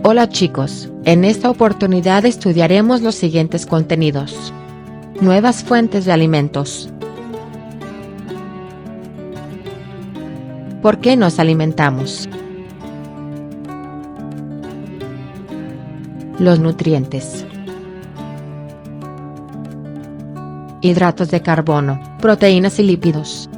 Hola chicos, en esta oportunidad estudiaremos los siguientes contenidos. Nuevas fuentes de alimentos. ¿Por qué nos alimentamos? Los nutrientes. Hidratos de carbono, proteínas y lípidos.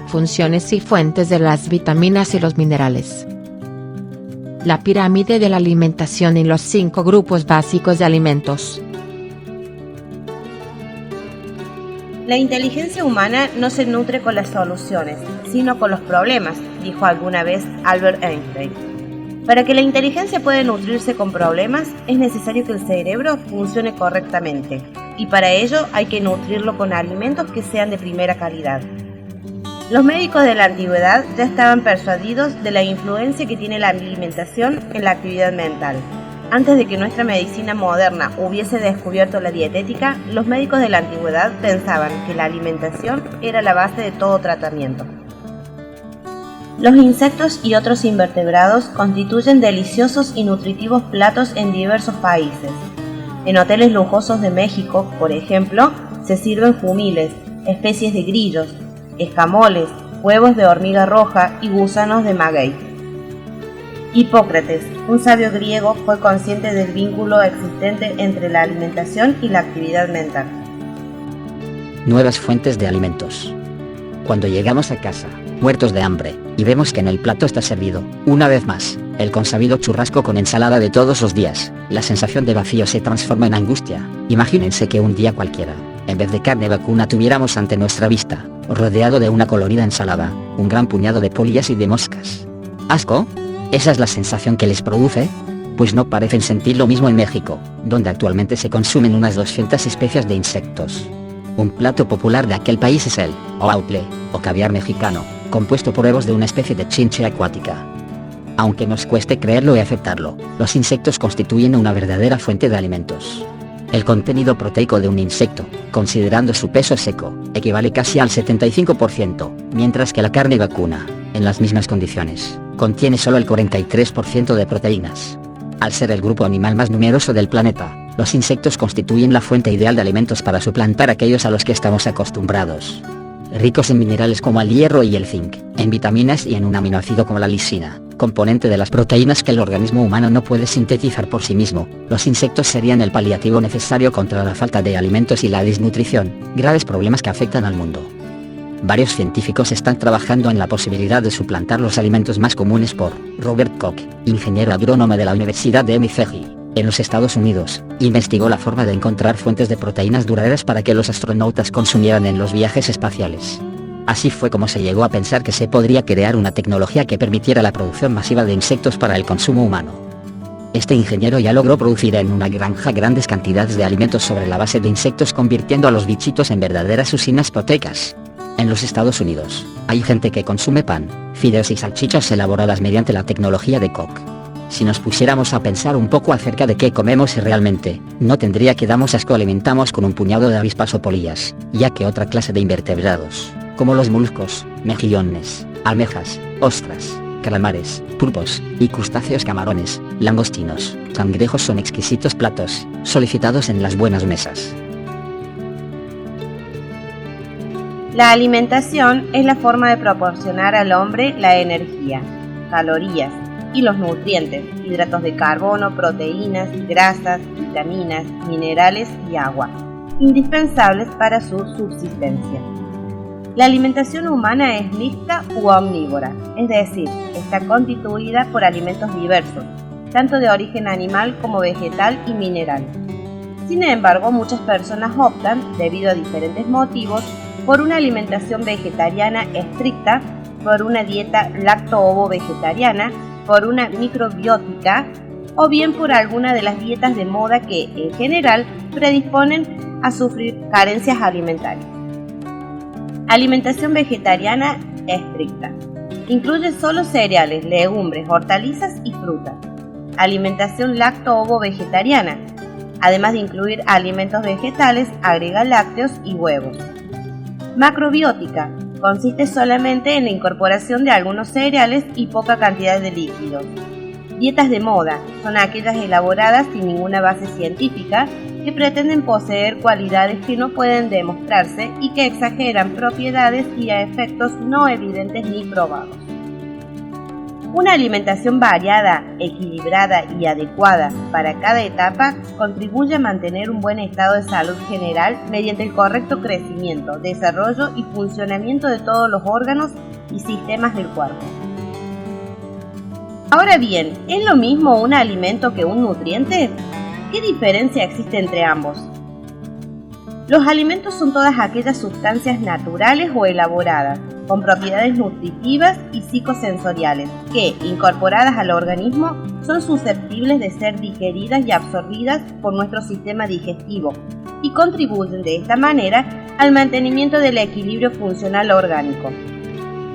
Funciones y fuentes de las vitaminas y los minerales. La pirámide de la alimentación y los 5 grupos básicos de alimentos. La inteligencia humana no se nutre con las soluciones, sino con los problemas, dijo alguna vez Albert Einstein. Para que la inteligencia pueda nutrirse con problemas, es necesario que el cerebro funcione correctamente, y para ello hay que nutrirlo con alimentos que sean de primera calidad. Los médicos de la antigüedad ya estaban persuadidos de la influencia que tiene la alimentación en la actividad mental. Antes de que nuestra medicina moderna hubiese descubierto la dietética, los médicos de la antigüedad pensaban que la alimentación era la base de todo tratamiento. Los insectos y otros invertebrados constituyen deliciosos y nutritivos platos en diversos países. En hoteles lujosos de México, por ejemplo, se sirven jumiles, especies de grillos, escamoles, huevos de hormiga roja y gusanos de maguey. Hipócrates, un sabio griego, fue consciente del vínculo existente entre la alimentación y la actividad mental. Nuevas fuentes de alimentos. Cuando llegamos a casa, muertos de hambre, y vemos que en el plato está servido, una vez más, el consabido churrasco con ensalada de todos los días, la sensación de vacío se transforma en angustia. Imagínense que un día cualquiera, en vez de carne vacuna tuviéramos ante nuestra vista, rodeado de una colorida ensalada, un gran puñado de polillas y de moscas. ¿Asco? ¿Esa es la sensación que les produce? Pues no parecen sentir lo mismo en México, donde actualmente se consumen unas 200 especies de insectos. Un plato popular de aquel país es el oautle, o caviar mexicano, compuesto por huevos de una especie de chinche acuática. Aunque nos cueste creerlo y aceptarlo, los insectos constituyen una verdadera fuente de alimentos. El contenido proteico de un insecto, considerando su peso seco, equivale casi al 75%, mientras que la carne vacuna, en las mismas condiciones, contiene solo el 43% de proteínas. Al ser el grupo animal más numeroso del planeta, los insectos constituyen la fuente ideal de alimentos para suplantar aquellos a los que estamos acostumbrados. Ricos en minerales como el hierro y el zinc, en vitaminas y en un aminoácido como la lisina, componente de las proteínas que el organismo humano no puede sintetizar por sí mismo, los insectos serían el paliativo necesario contra la falta de alimentos y la desnutrición, graves problemas que afectan al mundo. Varios científicos están trabajando en la posibilidad de suplantar los alimentos más comunes por Robert Koch, ingeniero agrónomo de la Universidad de MIT, en los Estados Unidos, investigó la forma de encontrar fuentes de proteínas duraderas para que los astronautas consumieran en los viajes espaciales. Así fue como se llegó a pensar que se podría crear una tecnología que permitiera la producción masiva de insectos para el consumo humano. Este ingeniero ya logró producir en una granja grandes cantidades de alimentos sobre la base de insectos, convirtiendo a los bichitos en verdaderas usinas proteicas. En los Estados Unidos, hay gente que consume pan, fideos y salchichas elaboradas mediante la tecnología de Koch. Si nos pusiéramos a pensar un poco acerca de qué comemos realmente, no tendría que darnos asco alimentamos con un puñado de avispas o polillas, ya que otra clase de invertebrados, como los moluscos, mejillones, almejas, ostras, calamares, pulpos, y crustáceos, camarones, langostinos, cangrejos son exquisitos platos, solicitados en las buenas mesas. La alimentación es la forma de proporcionar al hombre la energía, calorías y los nutrientes, hidratos de carbono, proteínas, grasas, vitaminas, minerales y agua, indispensables para su subsistencia. La alimentación humana es mixta u omnívora, es decir, está constituida por alimentos diversos, tanto de origen animal como vegetal y mineral. Sin embargo, muchas personas optan, debido a diferentes motivos, por una alimentación vegetariana estricta, por una dieta lacto-ovo-vegetariana, por una microbiótica o bien por alguna de las dietas de moda que, en general, predisponen a sufrir carencias alimentarias. Alimentación vegetariana estricta. Incluye solo cereales, legumbres, hortalizas y frutas. Alimentación lacto-ovo-vegetariana. Además de incluir alimentos vegetales, agrega lácteos y huevos. Macrobiótica. Consiste solamente en la incorporación de algunos cereales y poca cantidad de líquidos. Dietas de moda son aquellas elaboradas sin ninguna base científica que pretenden poseer cualidades que no pueden demostrarse y que exageran propiedades y a efectos no evidentes ni probados. Una alimentación variada, equilibrada y adecuada para cada etapa contribuye a mantener un buen estado de salud general mediante el correcto crecimiento, desarrollo y funcionamiento de todos los órganos y sistemas del cuerpo. Ahora bien, ¿es lo mismo un alimento que un nutriente? ¿Qué diferencia existe entre ambos? Los alimentos son todas aquellas sustancias naturales o elaboradas, con propiedades nutritivas y psicosensoriales, que, incorporadas al organismo, son susceptibles de ser digeridas y absorbidas por nuestro sistema digestivo y contribuyen de esta manera al mantenimiento del equilibrio funcional orgánico.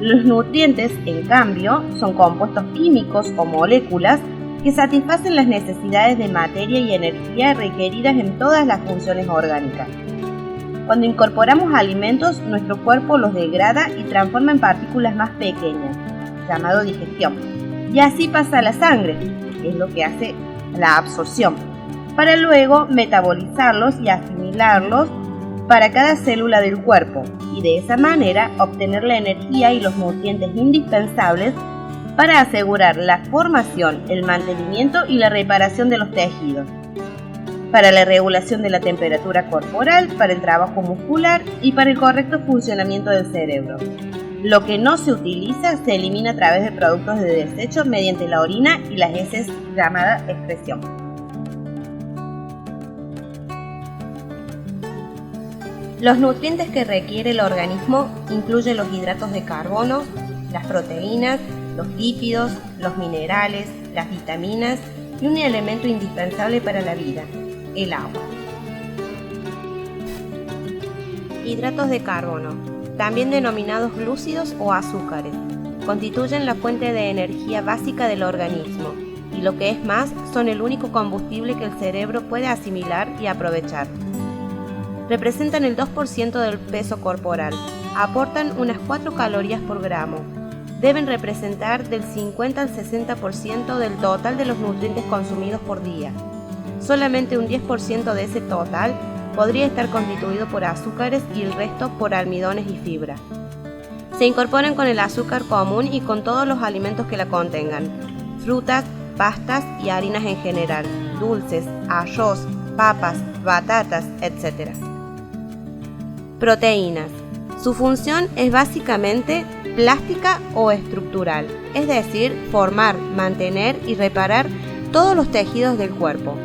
Los nutrientes, en cambio, son compuestos químicos o moléculas que satisfacen las necesidades de materia y energía requeridas en todas las funciones orgánicas. Cuando incorporamos alimentos, nuestro cuerpo los degrada y transforma en partículas más pequeñas, llamado digestión. Y así pasa a la sangre, que es lo que hace la absorción, para luego metabolizarlos y asimilarlos para cada célula del cuerpo, y de esa manera obtener la energía y los nutrientes indispensables para asegurar la formación, el mantenimiento y la reparación de los tejidos, para la regulación de la temperatura corporal, para el trabajo muscular y para el correcto funcionamiento del cerebro. Lo que no se utiliza se elimina a través de productos de desecho mediante la orina y las heces, llamada excreción. Los nutrientes que requiere el organismo incluyen los hidratos de carbono, las proteínas, los lípidos, los minerales, las vitaminas y un elemento indispensable para la vida, el agua. Hidratos de carbono, también denominados glúcidos o azúcares, constituyen la fuente de energía básica del organismo y lo que es más, son el único combustible que el cerebro puede asimilar y aprovechar. Representan el 2% del peso corporal, aportan unas 4 calorías por gramo. Deben representar del 50 al 60% del total de los nutrientes consumidos por día. Solamente un 10% de ese total podría estar constituido por azúcares y el resto por almidones y fibra. Se incorporan con el azúcar común y con todos los alimentos que la contengan, frutas, pastas y harinas en general, dulces, arroz, papas, batatas, etc. Proteínas. Su función es básicamente plástica o estructural, es decir, formar, mantener y reparar todos los tejidos del cuerpo.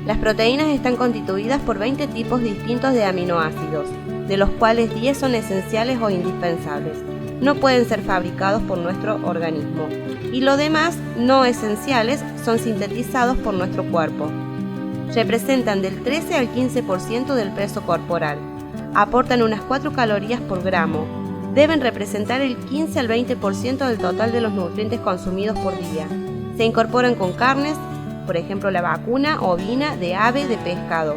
Las proteínas están constituidas por 20 tipos distintos de aminoácidos, de los cuales 10 son esenciales o indispensables. No pueden ser fabricados por nuestro organismo, y los demás, no esenciales, son sintetizados por nuestro cuerpo. Representan del 13 al 15% del peso corporal. Aportan unas 4 calorías por gramo. Deben representar el 15 al 20% del total de los nutrientes consumidos por día. Se incorporan con carnes, por ejemplo la vacuna, ovina, de ave, de pescado.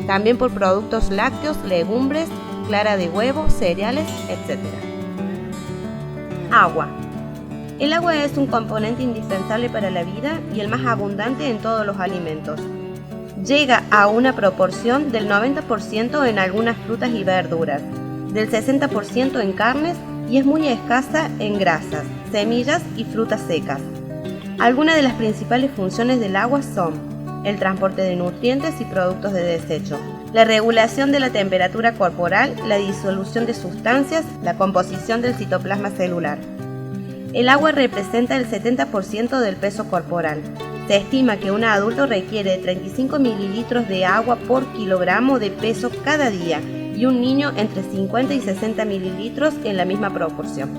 También por productos lácteos, legumbres, clara de huevo, cereales, etc. Agua. El agua es un componente indispensable para la vida y el más abundante en todos los alimentos. Llega a una proporción del 90% en algunas frutas y verduras, del 60% en carnes y es muy escasa en grasas, semillas y frutas secas. Algunas de las principales funciones del agua son el transporte de nutrientes y productos de desecho, la regulación de la temperatura corporal, la disolución de sustancias, la composición del citoplasma celular. El agua representa el 70% del peso corporal. Se estima que un adulto requiere 35 mililitros de agua por kilogramo de peso cada día y un niño entre 50 y 60 mililitros en la misma proporción.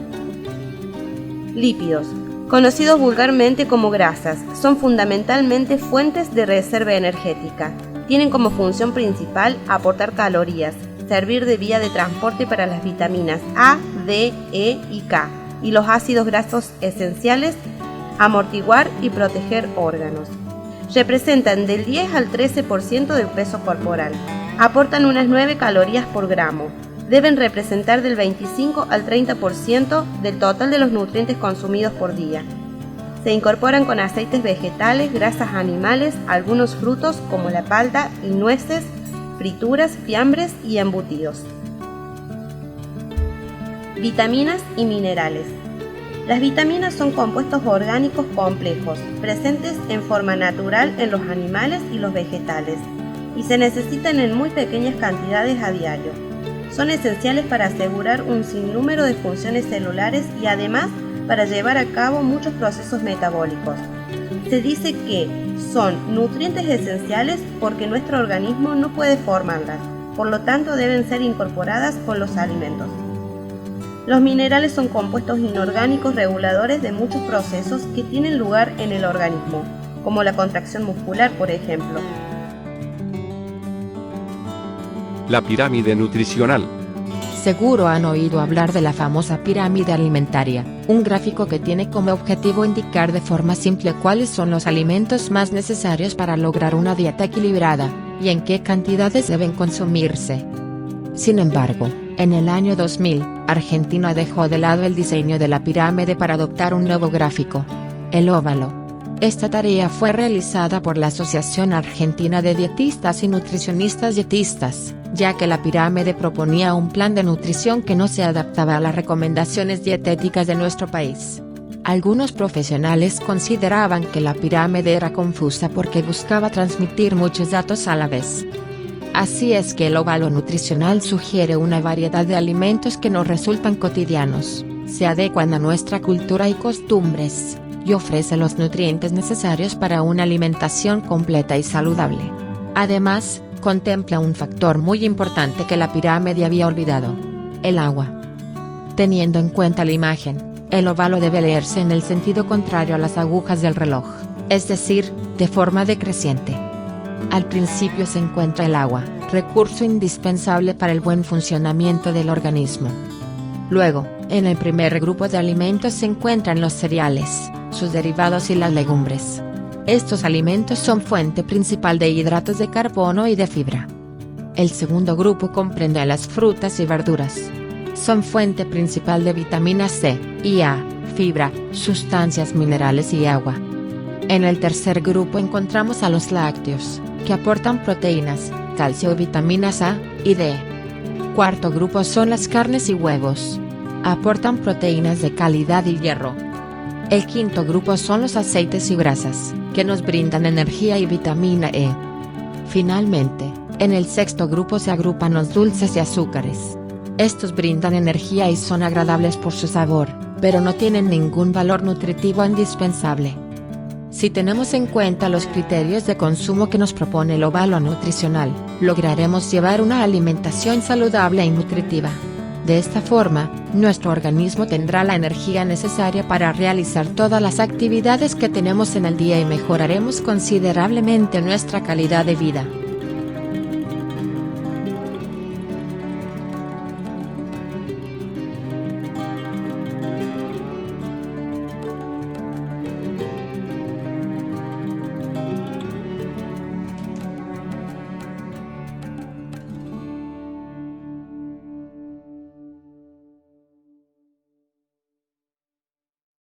Lípidos, conocidos vulgarmente como grasas, son fundamentalmente fuentes de reserva energética. Tienen como función principal aportar calorías, servir de vía de transporte para las vitaminas A, D, E y K y los ácidos grasos esenciales, amortiguar y proteger órganos. Representan del 10 al 13% del peso corporal. Aportan unas 9 calorías por gramo. deben representar del 25 al 30% del total de los nutrientes consumidos por día. Se incorporan con aceites vegetales, grasas animales, algunos frutos como la palta y nueces, frituras, fiambres y embutidos. Vitaminas y minerales. Las vitaminas son compuestos orgánicos complejos, presentes en forma natural en los animales y los vegetales, y se necesitan en muy pequeñas cantidades a diario. Son esenciales para asegurar un sinnúmero de funciones celulares y además para llevar a cabo muchos procesos metabólicos. Se dice que son nutrientes esenciales porque nuestro organismo no puede formarlas, por lo tanto deben ser incorporadas con los alimentos. Los minerales son compuestos inorgánicos reguladores de muchos procesos que tienen lugar en el organismo, como la contracción muscular, por ejemplo. La pirámide nutricional. Seguro han oído hablar de la famosa pirámide alimentaria, un gráfico que tiene como objetivo indicar de forma simple cuáles son los alimentos más necesarios para lograr una dieta equilibrada, y en qué cantidades deben consumirse. Sin embargo, en el año 2000, Argentina dejó de lado el diseño de la pirámide para adoptar un nuevo gráfico, el óvalo. Esta tarea fue realizada por la Asociación Argentina de Dietistas y Nutricionistas Dietistas, ya que la pirámide proponía un plan de nutrición que no se adaptaba a las recomendaciones dietéticas de nuestro país. Algunos profesionales consideraban que la pirámide era confusa porque buscaba transmitir muchos datos a la vez. Así es que el óvalo nutricional sugiere una variedad de alimentos que nos resultan cotidianos, se adecuan a nuestra cultura y costumbres, y ofrece los nutrientes necesarios para una alimentación completa y saludable. Además, contempla un factor muy importante que la pirámide había olvidado: el agua. Teniendo en cuenta la imagen, el óvalo debe leerse en el sentido contrario a las agujas del reloj, es decir, de forma decreciente. Al principio se encuentra el agua, recurso indispensable para el buen funcionamiento del organismo. Luego, en el primer grupo de alimentos se encuentran los cereales, sus derivados y las legumbres. Estos alimentos son fuente principal de hidratos de carbono y de fibra. El segundo grupo comprende a las frutas y verduras. Son fuente principal de vitamina C y A, fibra, sustancias minerales y agua. En el tercer grupo encontramos a los lácteos, que aportan proteínas, calcio y vitaminas A y D. Cuarto grupo son las carnes y huevos. Aportan proteínas de calidad y hierro. El quinto grupo son los aceites y grasas, que nos brindan energía y vitamina E. Finalmente, en el sexto grupo se agrupan los dulces y azúcares. Estos brindan energía y son agradables por su sabor, pero no tienen ningún valor nutritivo indispensable. Si tenemos en cuenta los criterios de consumo que nos propone el óvalo nutricional, lograremos llevar una alimentación saludable y nutritiva. De esta forma, nuestro organismo tendrá la energía necesaria para realizar todas las actividades que tenemos en el día y mejoraremos considerablemente nuestra calidad de vida.